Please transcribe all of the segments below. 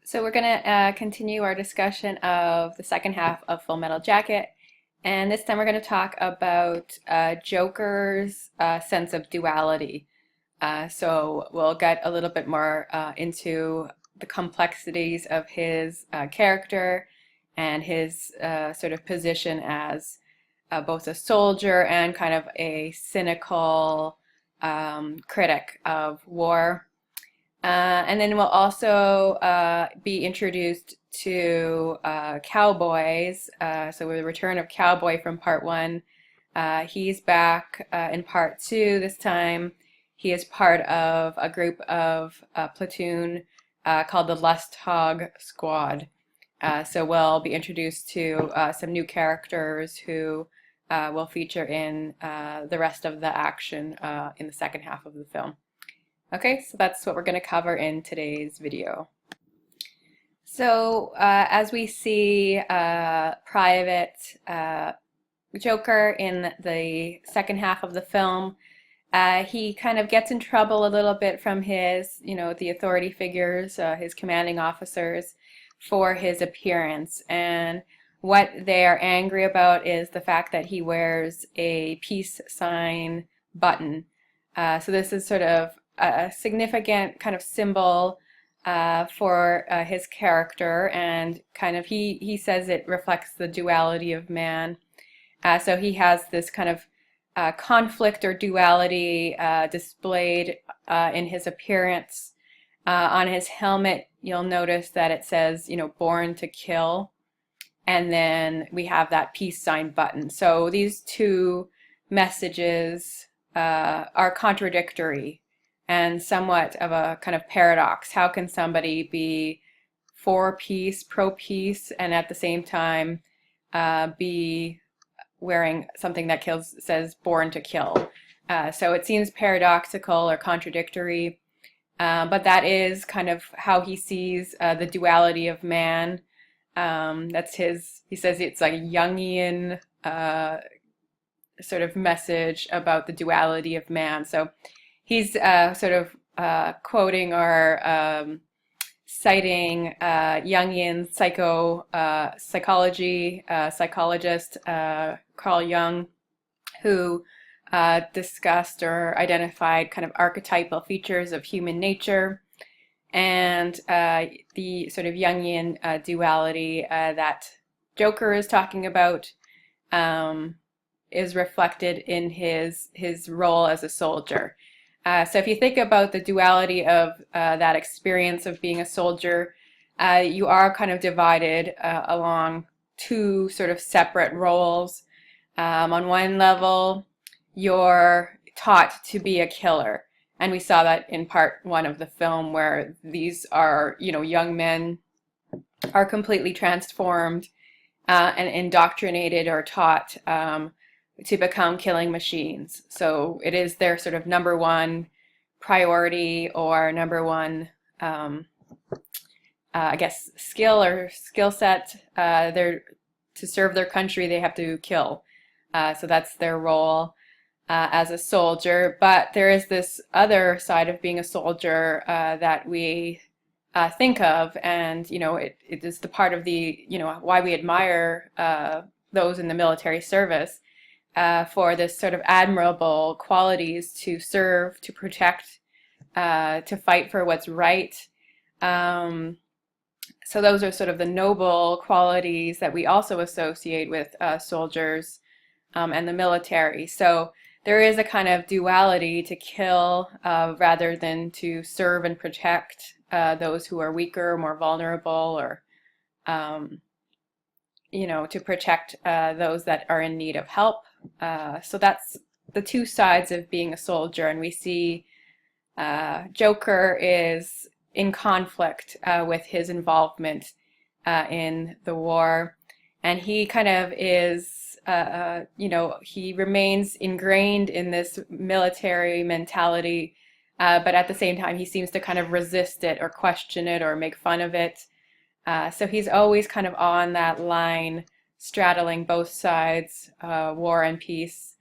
So we're going to continue our discussion of the second half of Full Metal Jacket, and this time we're going to talk about Joker's sense of duality. So we'll get a little bit more into the complexities of his character and his sort of position as both a soldier and kind of a cynical critic of war. And then we'll also be introduced to Cowboys. So with the return of Cowboy from part one, he's back in part two this time. He is part of a group of platoon called the Lust Hog Squad. So we'll be introduced to some new characters who will feature in the rest of the action in the second half of the film. Okay, so that's what we're going to cover in today's video. So as we see Private Joker in the second half of the film, he kind of gets in trouble a little bit from his, the authority figures, his commanding officers, for his appearance. And what they are angry about is the fact that he wears a peace sign button. So this is sort of a significant kind of symbol for his character, and kind of he says it reflects the duality of man. So he has this kind of conflict or duality displayed in his appearance. On his helmet, you'll notice that it says, born to kill, and then we have that peace sign button. So these two messages are contradictory and somewhat of a kind of paradox. How can somebody be for peace, pro-peace, and at the same time be wearing something that says born to kill? So it seems paradoxical or contradictory, but that is kind of how he sees the duality of man. He says it's like a Jungian sort of message about the duality of man. So he's sort of quoting or citing Jungian psychologist Carl Jung, who discussed or identified kind of archetypal features of human nature, and the sort of Jungian duality that Joker is talking about is reflected in his role as a soldier. So if you think about the duality of that experience of being a soldier, you are kind of divided along two sort of separate roles. On one level, you're taught to be a killer. And we saw that in part one of the film, where these are, young men are completely transformed and indoctrinated or taught to become killing machines. So it is their sort of number one priority, or number one, I guess, skill or skill set. To serve their country, they have to kill. So that's their role as a soldier. But there is this other side of being a soldier that we think of, and it is the part of the why we admire those in the military service. For this sort of admirable qualities to serve, to protect, to fight for what's right. So those are sort of the noble qualities that we also associate with soldiers and the military. So there is a kind of duality to kill rather than to serve and protect those who are weaker, more vulnerable, or to protect those that are in need of help. So that's the two sides of being a soldier, and we see Joker is in conflict with his involvement in the war, and he kind of is, he remains ingrained in this military mentality, but at the same time he seems to kind of resist it or question it or make fun of it. So he's always kind of on that line, straddling both sides, war and peace,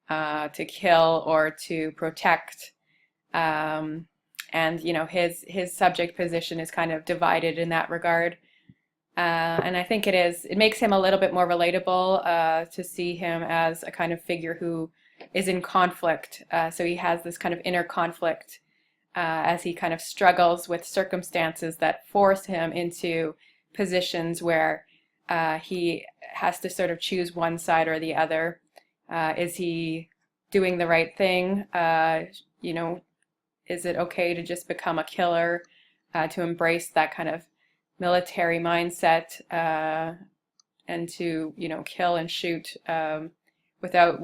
to kill or to protect. and his subject position is kind of divided in that regard. And I think it makes him a little bit more relatable to see him as a kind of figure who is in conflict. So he has this kind of inner conflict as he kind of struggles with circumstances that force him into positions where he has to sort of choose one side or the other. Is he doing the right thing? Is it okay to just become a killer, to embrace that kind of military mindset, and to kill and shoot without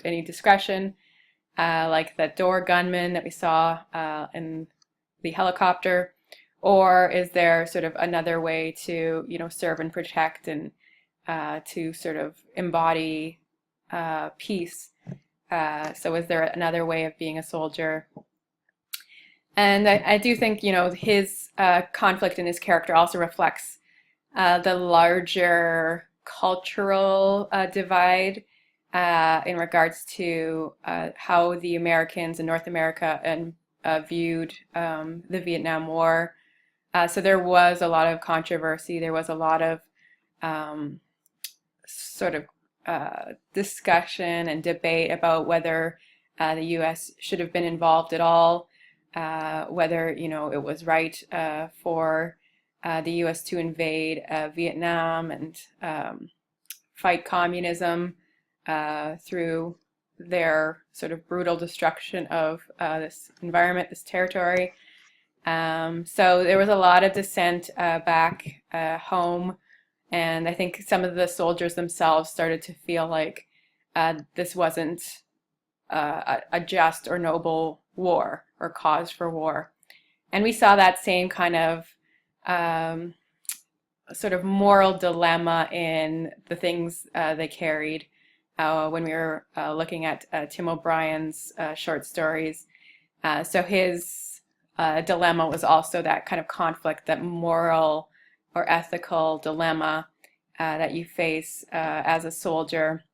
any discretion, like that door gunman that we saw in the helicopter? Or is there sort of another way to serve and protect, and to sort of embody peace? So is there another way of being a soldier? And I do think, his conflict in his character also reflects the larger cultural divide in regards to how the Americans in North America viewed the Vietnam War. So there was a lot of controversy. There was a lot of sort of discussion and debate about whether the U.S. should have been involved at all, whether it was right for the U.S. to invade Vietnam and fight communism through their sort of brutal destruction of this environment, this territory. So there was a lot of dissent back home, and I think some of the soldiers themselves started to feel like this wasn't a just or noble war or cause for war. And we saw that same kind of sort of moral dilemma in the things they carried when we were looking at Tim O'Brien's short stories. So his dilemma was also that kind of conflict, that moral or ethical dilemma that you face as a soldier.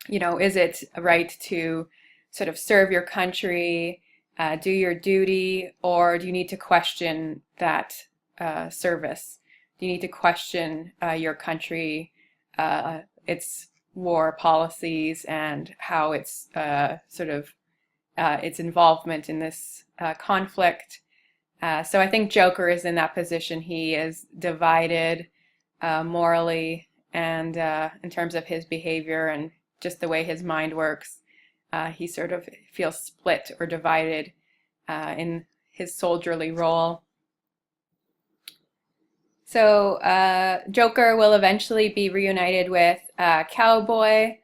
Is it right to sort of serve your country, do your duty, or do you need to question that service? Do you need to question your country, its war policies, and how it's sort of its involvement in this conflict? So I think Joker is in that position. He is divided morally and in terms of his behavior and just the way his mind works. He sort of feels split or divided in his soldierly role. So Joker will eventually be reunited with Cowboy,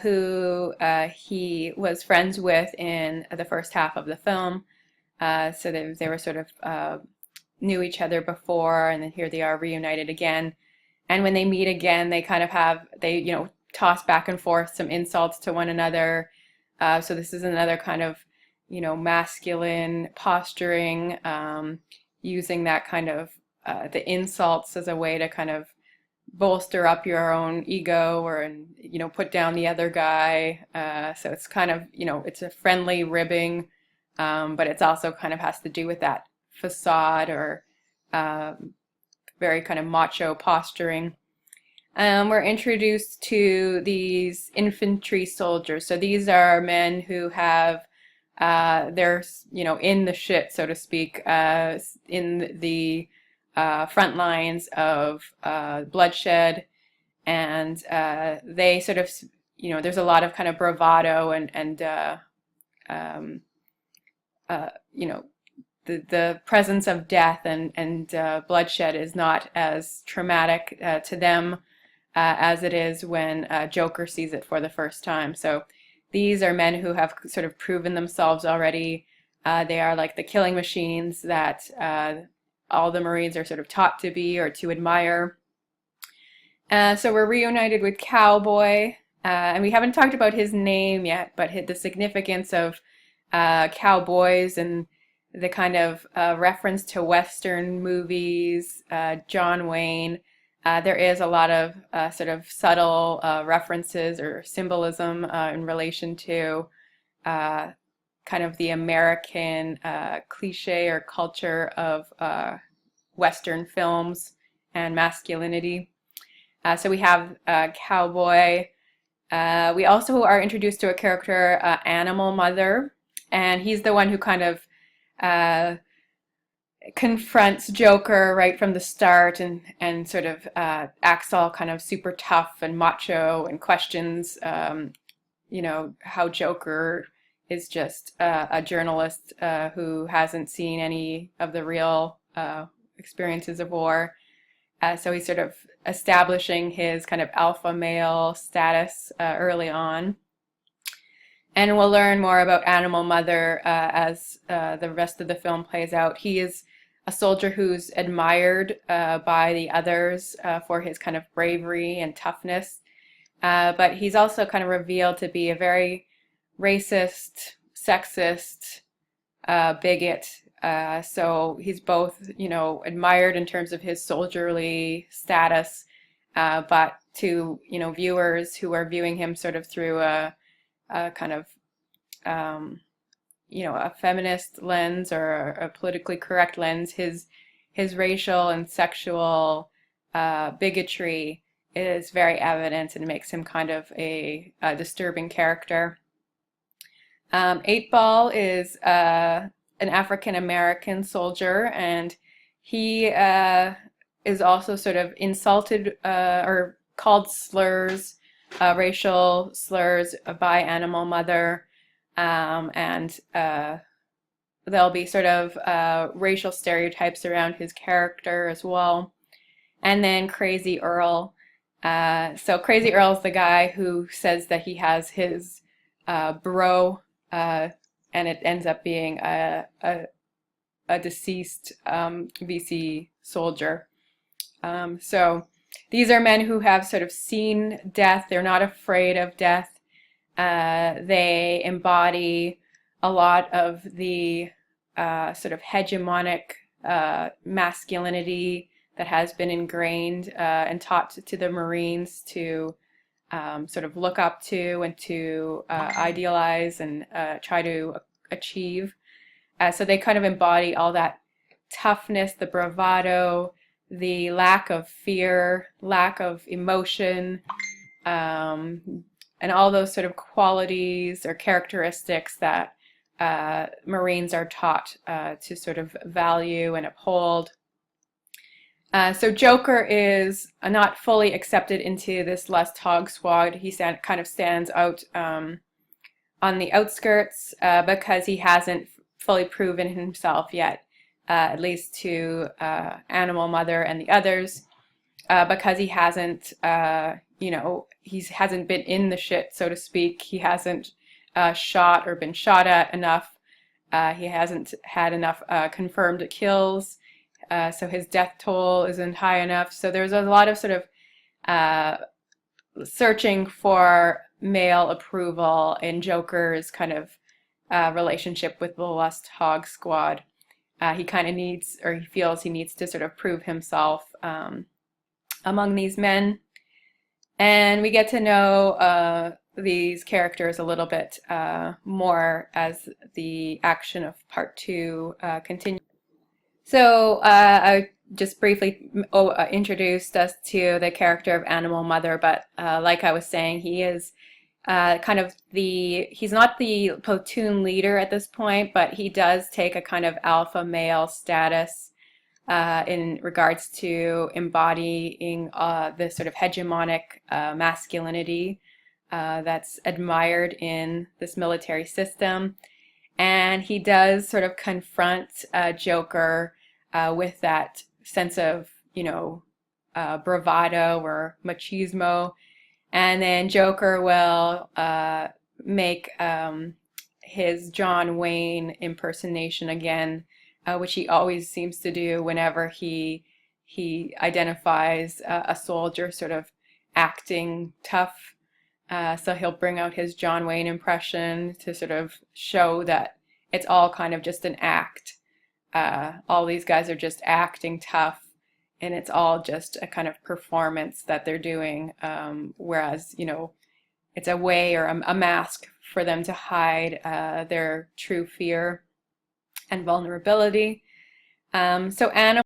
who he was friends with in the first half of the film. So they were sort of knew each other before, and then here they are reunited again. And when they meet again, they kind of toss back and forth some insults to one another. So this is another kind of, masculine posturing, using that kind of the insults as a way to kind of bolster up your own ego, or put down the other guy. So it's kind of, it's a friendly ribbing, but it's also kind of has to do with that facade or very kind of macho posturing. We're introduced to these infantry soldiers. So these are men who have they're in the shit, so to speak, in the front lines of bloodshed, and they sort of there's a lot of kind of bravado and the presence of death and bloodshed is not as traumatic to them as it is when Joker sees it for the first time. So these are men who have sort of proven themselves already. They are like the killing machines that all the Marines are sort of taught to be or to admire. So we're reunited with Cowboy, and we haven't talked about his name yet, but the significance of cowboys and the kind of reference to Western movies, John Wayne. There is a lot of sort of subtle references or symbolism in relation to kind of the American cliche or culture of Western films and masculinity. So we have Cowboy. We also are introduced to a character, Animal Mother, and he's the one who kind of confronts Joker right from the start, and sort of acts all kind of super tough and macho, and questions how Joker is just a journalist who hasn't seen any of the real experiences of war. So he's sort of establishing his kind of alpha male status early on. And we'll learn more about Animal Mother as the rest of the film plays out. He is a soldier who's admired by the others for his kind of bravery and toughness. But he's also kind of revealed to be a very racist, sexist, bigot. So he's both, admired in terms of his soldierly status, but to, viewers who are viewing him sort of through a kind of, a feminist lens or a politically correct lens, his racial and sexual bigotry is very evident and makes him kind of a disturbing character. 8-Ball is an African American soldier, and he is also sort of insulted or called slurs, racial slurs by Animal Mother, and there'll be sort of racial stereotypes around his character as well. And then Crazy Earl. So Crazy Earl's the guy who says that he has his bro, and it ends up being a deceased VC soldier. So these are men who have sort of seen death. They're not afraid of death. They embody a lot of the sort of hegemonic masculinity that has been ingrained and taught to the Marines to sort of look up to and to idealize and try to achieve. So they kind of embody all that toughness, the bravado, the lack of fear, lack of emotion, and all those sort of qualities or characteristics that Marines are taught to sort of value and uphold. So Joker is not fully accepted into this Lust Hog squad. He kind of stands out on the outskirts because he hasn't fully proven himself yet, at least to Animal Mother and the others, because he hasn't, he hasn't been in the shit, so to speak. He hasn't shot or been shot at enough. He hasn't had enough confirmed kills. So his death toll isn't high enough. So there's a lot of sort of searching for male approval in Joker's kind of relationship with the Lust Hog squad. He kind of needs, or he feels he needs to sort of prove himself among these men. And we get to know these characters a little bit more as the action of part 2 continues. So I just briefly introduced us to the character of Animal Mother, but like I was saying, he is kind of he's not the platoon leader at this point, but he does take a kind of alpha male status in regards to embodying the sort of hegemonic masculinity that's admired in this military system. And he does sort of confront Joker with that sense of, bravado or machismo. And then Joker will make his John Wayne impersonation again, which he always seems to do whenever he identifies a soldier sort of acting tough. So he'll bring out his John Wayne impression to sort of show that it's all kind of just an act. All these guys are just acting tough, and it's all just a kind of performance that they're doing, whereas, it's a way or a mask for them to hide their true fear and vulnerability. So animals